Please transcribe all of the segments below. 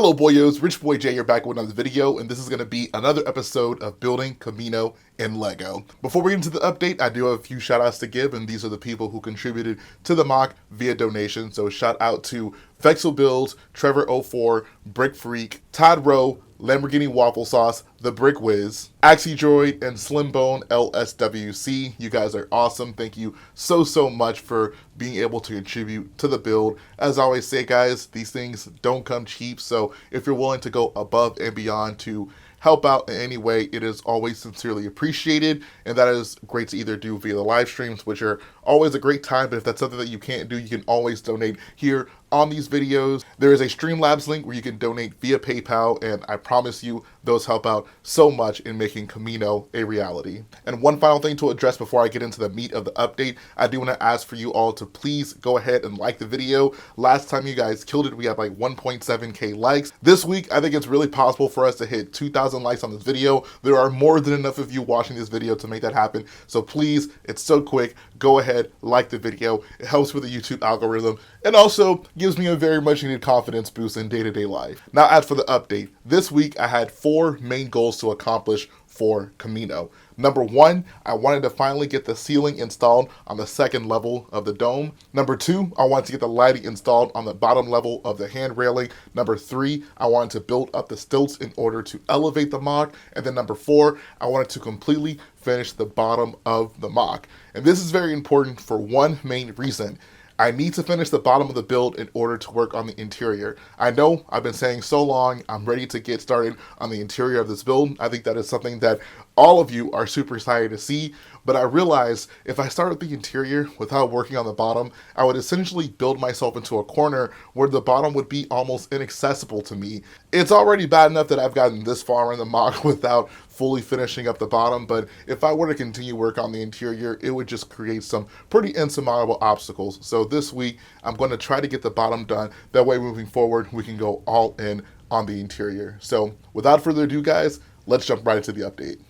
Hello boyos, Rich Boy J here back with another video, and this is going to be another episode of building Kamino in Lego. Before we get into the update, I do have a few shout outs to give, and these are the people who contributed to the mock via donation. So shout out to Vexel Builds, Trevor04, Brick Freak, Todd Rowe, Lamborghini Waffle Sauce, The Brick Wiz, Axie Droid, and Slimbone LSWC. You guys are awesome. Thank you so much for being able to contribute to the build. As I always say, guys, these things don't come cheap, so if you're willing to go above and beyond to help out in any way, it is always sincerely appreciated, and that is great to either do via the live streams, which are always a great time, but if that's something that you can't do, you can always donate here on these videos. There is a Streamlabs link where you can donate via PayPal, and I promise you those help out so much in making Kamino a reality. And one final thing to address before I get into the meat of the update, I do want to ask for you all to please go ahead and like the video. Last time you guys killed it, we had like 1.7k likes. This week, I think it's really possible for us to hit 2,000 likes on this video. There are more than enough of you watching this video to make that happen, so please, it's so quick, go ahead, like the video. It helps with the YouTube algorithm, and also gives me a very much needed confidence boost in day-to-day life. Now, as for the update, this week I had 4 main goals to accomplish for Kamino. Number 1, I wanted to finally get the ceiling installed on the second level of the dome. Number 2, I wanted to get the lighting installed on the bottom level of the hand railing. Number 3, I wanted to build up the stilts in order to elevate the mock. And then number 4, I wanted to completely finish the bottom of the mock. And this is very important for one main reason. I need to finish the bottom of the build in order to work on the interior. I know I've been saying so long, I'm ready to get started on the interior of this build. I think that is something that all of you are super excited to see, but I realize if I start with the interior without working on the bottom, I would essentially build myself into a corner where the bottom would be almost inaccessible to me. It's already bad enough that I've gotten this far in the mock without fully finishing up the bottom, but if I were to continue work on the interior, it would just create some pretty insurmountable obstacles. So this week, I'm going to try to get the bottom done. That way, moving forward, we can go all in on the interior. So without further ado, guys, let's jump right into the update.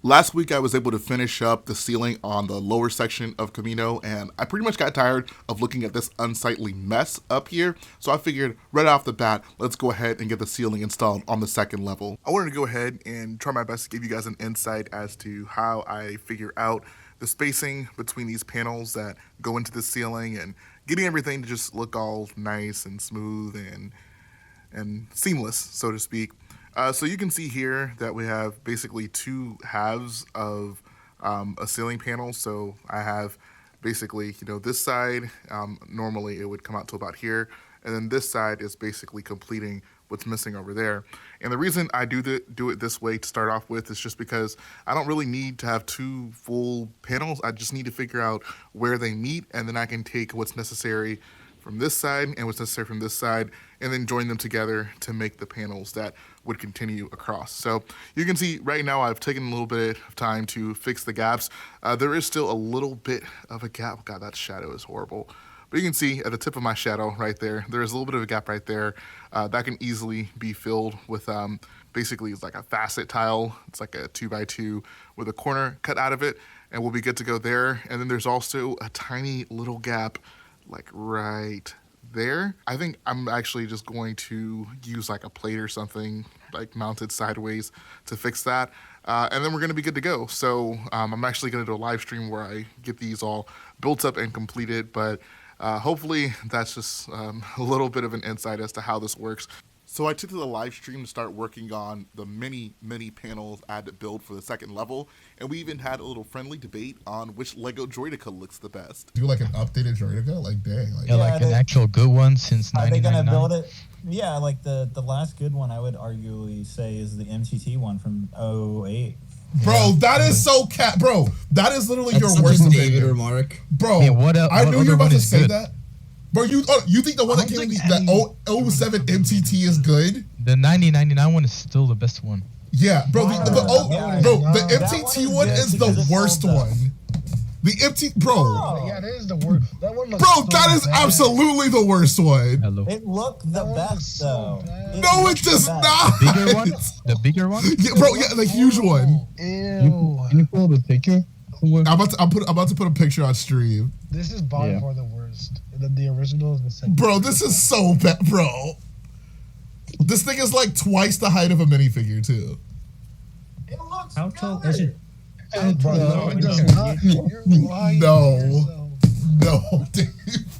Last week, I was able to finish up the ceiling on the lower section of Kamino, and I pretty much got tired of looking at this unsightly mess up here, so I figured right off the bat, let's go ahead and get the ceiling installed on the second level. I wanted to go ahead and try my best to give you guys an insight as to how I figure out the spacing between these panels that go into the ceiling and getting everything to just look all nice and smooth and seamless, so to speak. So you can see here that we have basically 2 halves of a ceiling panel. So I have basically, this side, normally it would come out to about here. And then this side is basically completing what's missing over there. And the reason I do it this way to start off with is just because I don't really need to have 2 full panels. I just need to figure out where they meet, and then I can take what's necessary from this side and what's necessary from this side, and then join them together to make the panels that would continue across. So you can see right now I've taken a little bit of time to fix the gaps. There is still a little bit of a gap. God, that shadow is horrible. But you can see at the tip of my shadow right there, there is a little bit of a gap right there. That can easily be filled with basically it's like a facet tile. It's like a 2x2 with a corner cut out of it, and we'll be good to go there. And then there's also a tiny little gap like right there. I think I'm actually just going to use like a plate or something like mounted sideways to fix that. And then we're going to be good to go. So I'm actually going to do a live stream where I get these all built up and completed, but hopefully that's just a little bit of an insight as to how this works. So I took to the live stream to start working on the many panels I had to build for the second level, and we even had a little friendly debate on which Lego Droideka looks the best. Do like an updated Droideka? Like dang. Like, yeah, like an actual good one since 1999. Are they gonna build it? Yeah, like the last good one I would arguably say is the MTT one from 08. Bro, that is so bro, that is literally your worst David or Mark. Bro, I knew you were about to say that. Bro, you think the one that came in that 07 MTT is good? The 9099 one is still the best one. Yeah, bro. The MTT one is the worst one. The MT, bro. Yeah, that is the worst. That one looks bro, that is absolutely the worst one. Hello. It looked the best though. No, it does not. The bigger one? The bigger one? Yeah, bro. Yeah, the huge one. Ew. Can you pull the picture? I'm about to put a picture on stream. This is by far the worst. The original is the second. Bro, this is so bad, bro. This thing is like twice the height of a minifigure too. It looks How tall is it? Bro, it does not. You're lying to yourself. No, Dave,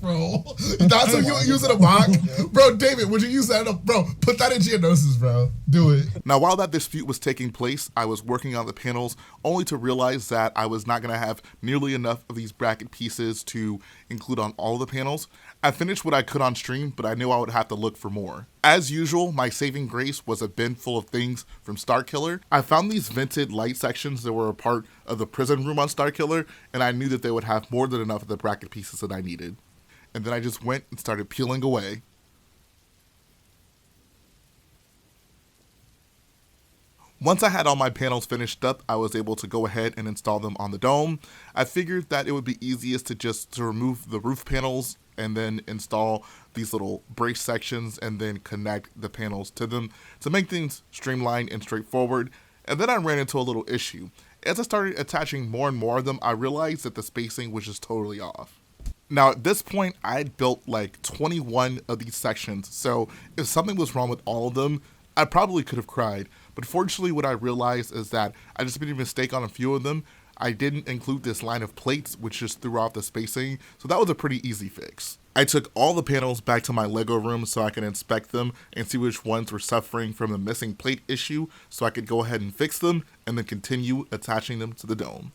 bro. That's what you use in a mock? Bro, David, would you use that in a... Bro, put that in Geonosis, bro. Do it. Now, while that dispute was taking place, I was working on the panels only to realize that I was not going to have nearly enough of these bracket pieces to include on all the panels. I finished what I could on stream, but I knew I would have to look for more. As usual, my saving grace was a bin full of things from Starkiller. I found these vented light sections that were a part of the prison room on Starkiller, and I knew that they would have more than enough of the bracket pieces that I needed. And then I just went and started peeling away. Once I had all my panels finished up, I was able to go ahead and install them on the dome. I figured that it would be easiest to remove the roof panels and then install these little brace sections and then connect the panels to them to make things streamlined and straightforward. And then I ran into a little issue. As I started attaching more and more of them, I realized that the spacing was just totally off. Now at this point, I had built like 21 of these sections, so if something was wrong with all of them, I probably could have cried. But fortunately, what I realized is that I just made a mistake on a few of them. I didn't include this line of plates, which just threw off the spacing, so that was a pretty easy fix. I took all the panels back to my Lego room so I could inspect them and see which ones were suffering from the missing plate issue so I could go ahead and fix them and then continue attaching them to the dome.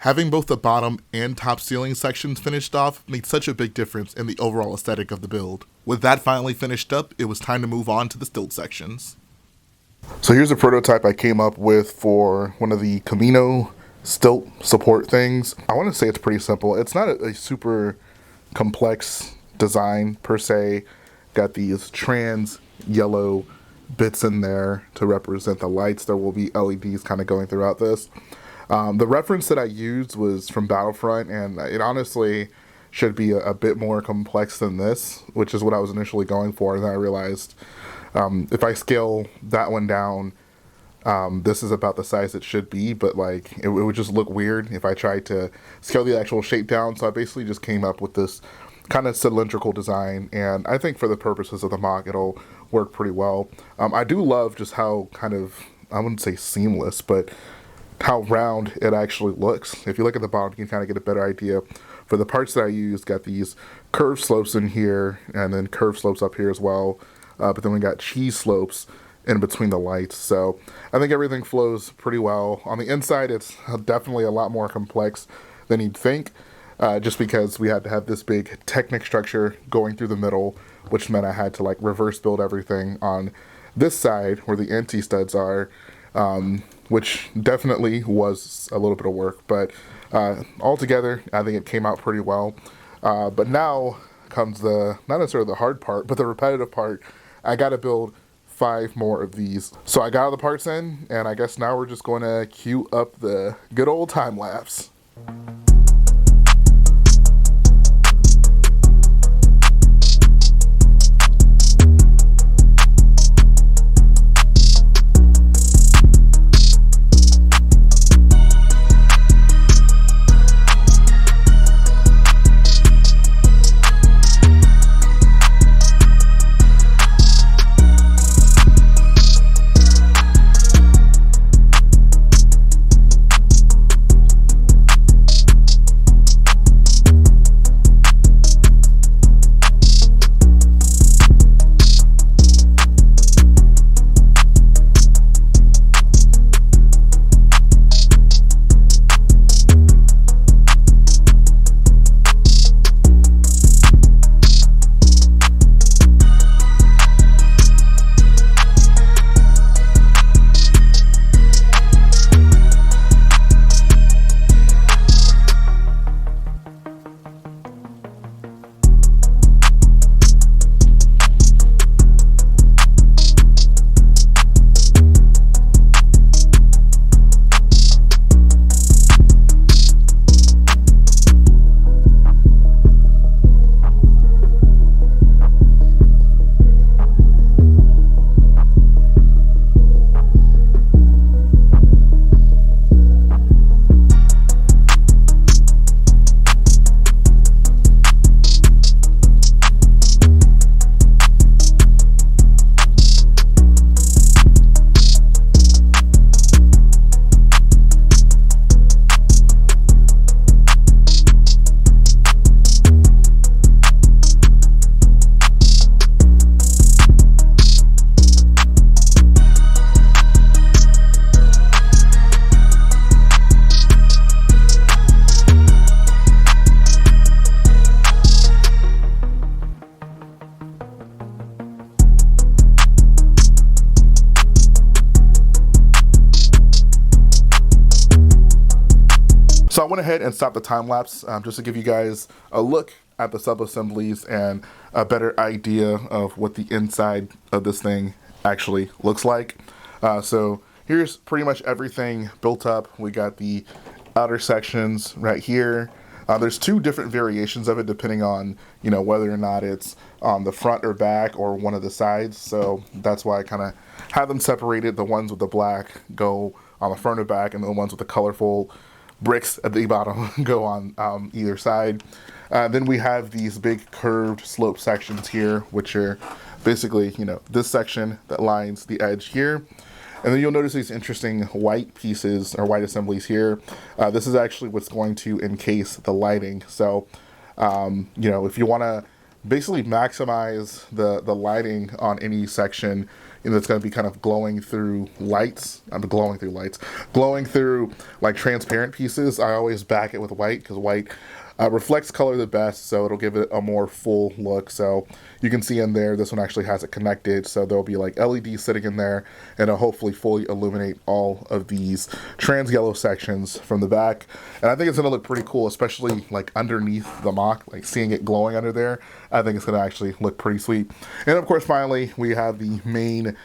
Having both the bottom and top ceiling sections finished off made such a big difference in the overall aesthetic of the build. With that finally finished up, it was time to move on to the stilt sections. So here's a prototype I came up with for one of the Kamino stilt support things. I want to say it's pretty simple. It's not a super complex design per se. Got these trans yellow bits in there to represent the lights. There will be LEDs kind of going throughout this. The reference that I used was from Battlefront, and it honestly should be a bit more complex than this, which is what I was initially going for. And then I realized if I scale that one down, this is about the size it should be, but like it would just look weird if I tried to scale the actual shape down. So I basically just came up with this kind of cylindrical design, and I think for the purposes of the mock, it'll work pretty well. I do love just how kind of, I wouldn't say seamless, but how round it actually looks. If you look at the bottom, you can kind of get a better idea. For the parts that I used, got these curved slopes in here, and then curved slopes up here as well. But then we got cheese slopes in between the lights. So I think everything flows pretty well. On the inside, it's definitely a lot more complex than you'd think, just because we had to have this big Technic structure going through the middle, which meant I had to like reverse build everything on this side where the anti-studs are, which definitely was a little bit of work, but altogether, I think it came out pretty well. But now comes the, not necessarily the hard part, but the repetitive part. I got to build 5 more of these. So I got all the parts in, and I guess now we're just going to cue up the good old time lapse. So I went ahead and stopped the time lapse just to give you guys a look at the sub-assemblies and a better idea of what the inside of this thing actually looks like. So here's pretty much everything built up. We got the outer sections right here. There's 2 different variations of it depending on, you know, whether or not it's on the front or back or one of the sides. So that's why I kind of have them separated. The ones with the black go on the front or back, and the ones with the colorful bricks at the bottom go on either side. Then we have these big curved slope sections here, which are basically, you know, this section that lines the edge here. And then you'll notice these interesting white pieces or white assemblies here. This is actually what's going to encase the lighting. So, you know, if you want to basically maximize the lighting on any section, you know, it's going to be kind of glowing through lights. Glowing through like transparent pieces. I always back it with white because white reflects color the best, so it'll give it a more full look. So you can see in there, this one actually has it connected, so there'll be like LEDs sitting in there, and it'll hopefully fully illuminate all of these trans yellow sections from the back. And I think it's going to look pretty cool, especially like underneath the mock, like seeing it glowing under there. I think it's going to actually look pretty sweet. And of course, finally, we have the main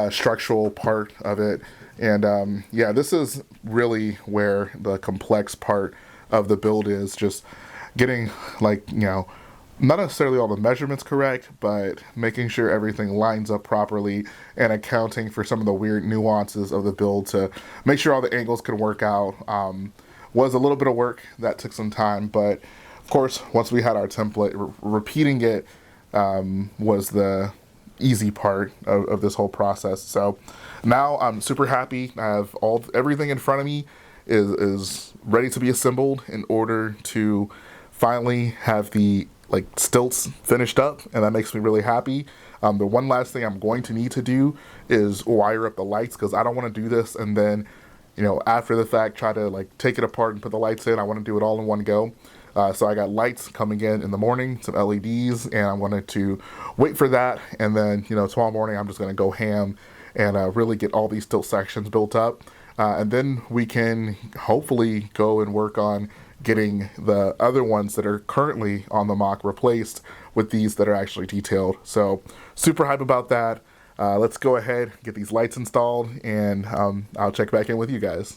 structural part of it. And yeah, this is really where the complex part of the build is, just getting, like, you know, not necessarily all the measurements correct, but making sure everything lines up properly and accounting for some of the weird nuances of the build to make sure all the angles could work out. Was a little bit of work that took some time, but of course, once we had our template, repeating it was the easy part of this whole process. So now I'm super happy. I have everything in front of me is ready to be assembled in order to finally have the stilts finished up, and that makes me really happy. The one last thing I'm going to need to do is wire up the lights, because I don't want to do this and then, you know, after the fact try to take it apart and put the lights in. I want to do it all in one go. So I got lights coming in the morning, some LEDs, and I wanted to wait for that, and then, you know, tomorrow morning I'm just going to go ham and really get all these stilt sections built up. And then we can hopefully go and work on getting the other ones that are currently on the mock replaced with these that are actually detailed. So super hype about that. Let's go ahead, get these lights installed, and I'll check back in with you guys.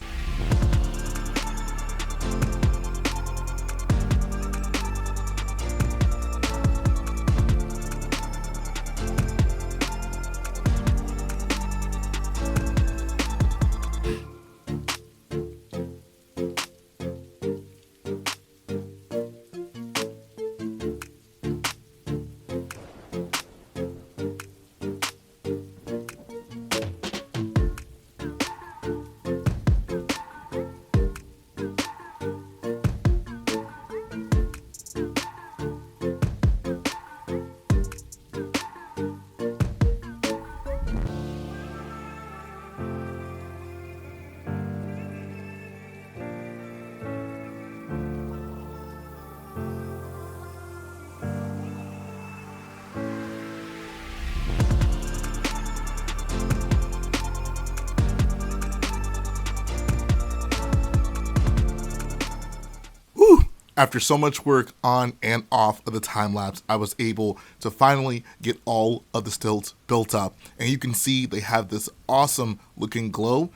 After so much work on and off of the time lapse, I was able to finally get all of the stilts built up. And you can see they have this awesome looking glow.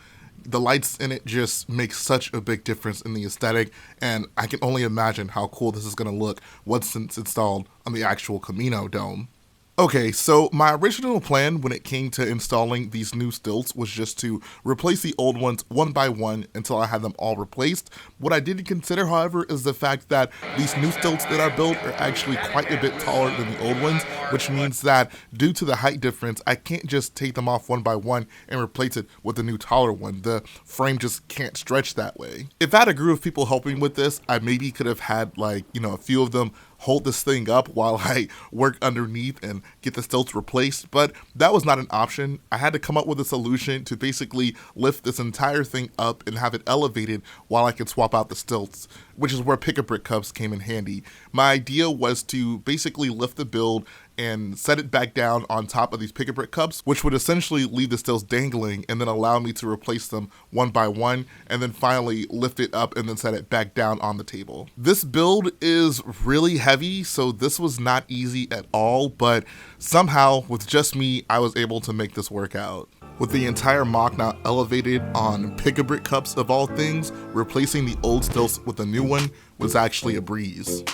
The lights in it just make such a big difference in the aesthetic, and I can only imagine how cool this is going to look once it's installed on the actual Kamino dome. Okay, so my original plan when it came to installing these new stilts was just to replace the old ones one by one until I had them all replaced. What I didn't consider, however, is the fact that these new stilts that are built are actually quite a bit taller than the old ones, which means that due to the height difference, I can't just take them off one by one and replace it with the new taller one. The frame just can't stretch that way. If I had a group of people helping with this, I maybe could have had a few of them hold this thing up while I work underneath and get the stilts replaced, but that was not an option. I had to come up with a solution to basically lift this entire thing up and have it elevated while I could swap out the stilts, which is where pick-a-brick cups came in handy. My idea was to basically lift the build and set it back down on top of these pick-a-brick cups, which would essentially leave the stilts dangling and then allow me to replace them one by one, and then finally lift it up and then set it back down on the table. This build is really heavy, so this was not easy at all, but somehow, with just me, I was able to make this work out. With the entire mock now elevated on pick-a-brick cups of all things, replacing the old stilts with a new one was actually a breeze.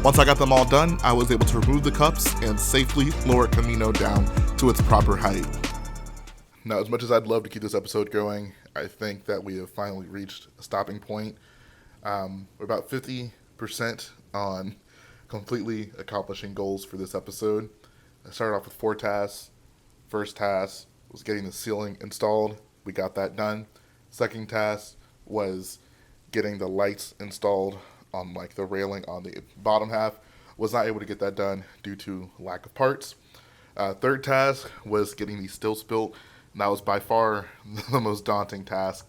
Once I got them all done, I was able to remove the cups and safely lower Kamino down to its proper height. Now, as much as I'd love to keep this episode going, I think that we have finally reached a stopping point. We're about 50% on completely accomplishing goals for this episode. I started off with 4 tasks. First task was getting the ceiling installed. We got that done. Second task was getting the lights installed on the railing on the bottom half. Was not able to get that done due to lack of parts. Third task was getting these stilts built, and that was by far the most daunting task.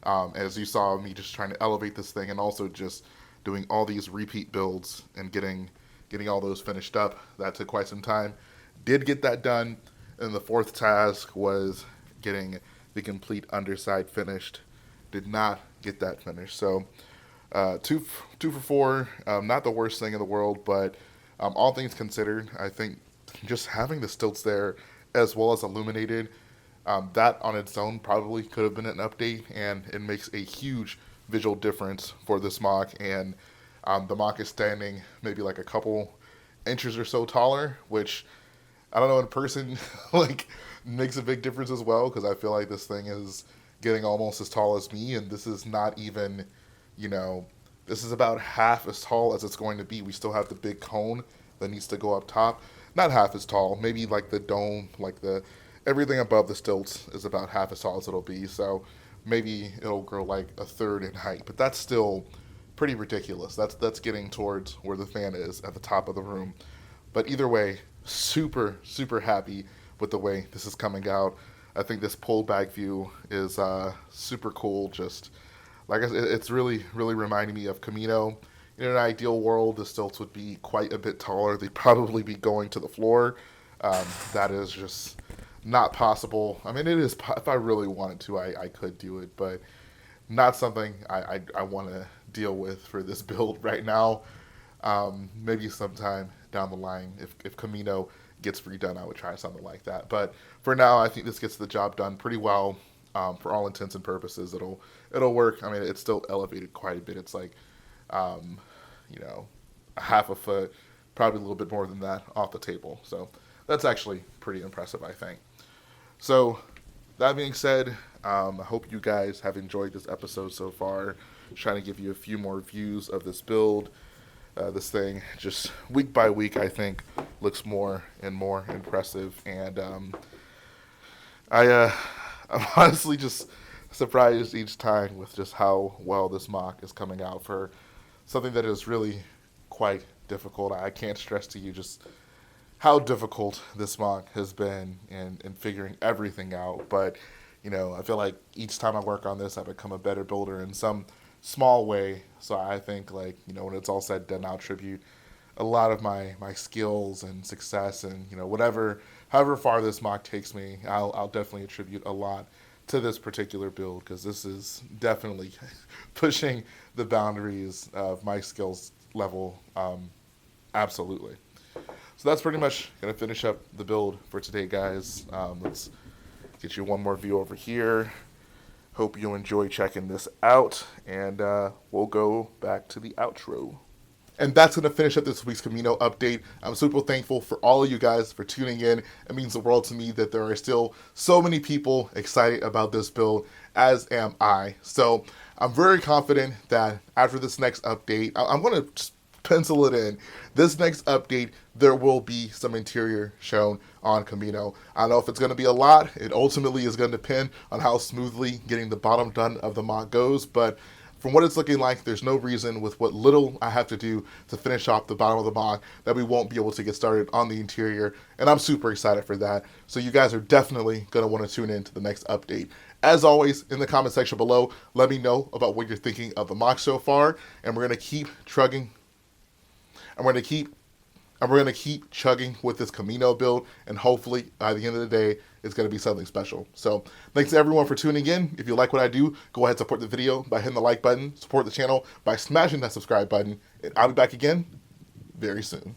As you saw me just trying to elevate this thing and also just doing all these repeat builds and getting getting all those finished up. That took quite some time. Did get that done. And the fourth task was getting the complete underside finished. Did not get that finished. So two for four. Not the worst thing in the world, but all things considered, I think just having the stilts there as well as illuminated, that on its own probably could have been an update, and it makes a huge visual difference for this mock. And the mock is standing maybe like a couple inches or so taller, which I don't know, in person like makes a big difference as well, because I feel like this thing is getting almost as tall as me, and this is not even, this is about half as tall as it's going to be. We still have the big cone that needs to go up top. Not half as tall, maybe like the dome, like everything above the stilts is about half as tall as it'll be. So maybe it'll grow like a third in height, but that's still pretty ridiculous. That's getting towards where the fan is at the top of the room. But either way, super, super happy with the way this is coming out. I think this pull back view is super cool. Just like I said, it's really, really reminding me of Kamino. In an ideal world, the stilts would be quite a bit taller. They'd probably be going to the floor. That is just not possible. I mean, it is, if I really wanted to, I could do it, but not something I want to deal with for this build right now. Maybe sometime down the line, if Kamino gets redone, I would try something like that. But for now, I think this gets the job done pretty well. For all intents and purposes, it'll work. I mean, it's still elevated quite a bit. It's like, a half a foot, probably a little bit more than that off the table. So that's actually pretty impressive, I think. So that being said, I hope you guys have enjoyed this episode so far. Trying to give you a few more views of this build. This thing, just week by week, I think, looks more and more impressive. And I'm honestly just surprised each time with just how well this mock is coming out for something that is really quite difficult. I can't stress to you just how difficult this mock has been in figuring everything out. But, I feel like each time I work on this, I become a better builder in some small way. So I think, when it's all said and done, I'll attribute a lot of my skills and success and, however far this mock takes me, I'll definitely attribute a lot to this particular build, because this is definitely pushing the boundaries of my skills level. Absolutely. So that's pretty much going to finish up the build for today, guys. Let's get you one more view over here. Hope you enjoy checking this out, and we'll go back to the outro. And that's going to finish up this week's Kamino update. I'm super thankful for all of you guys for tuning in. It means the world to me that there are still so many people excited about this build, as am I. So I'm very confident that after this next update, I'm going to just pencil it in. This next update, there will be some interior shown on Kamino. I don't know if it's going to be a lot. It ultimately is going to depend on how smoothly getting the bottom done of the mock goes, but from what it's looking like, there's no reason with what little I have to do to finish off the bottom of the mock that we won't be able to get started on the interior, and I'm super excited for that. So you guys are definitely going to want to tune in to the next update. As always, in the comment section below, let me know about what you're thinking of the mock so far, and we're going to keep chugging. And we're going to keep chugging with this Kamino build, and hopefully by the end of the day, it's going to be something special. So thanks to everyone for tuning in. If you like what I do, go ahead and support the video by hitting the like button, support the channel by smashing that subscribe button, and I'll be back again very soon.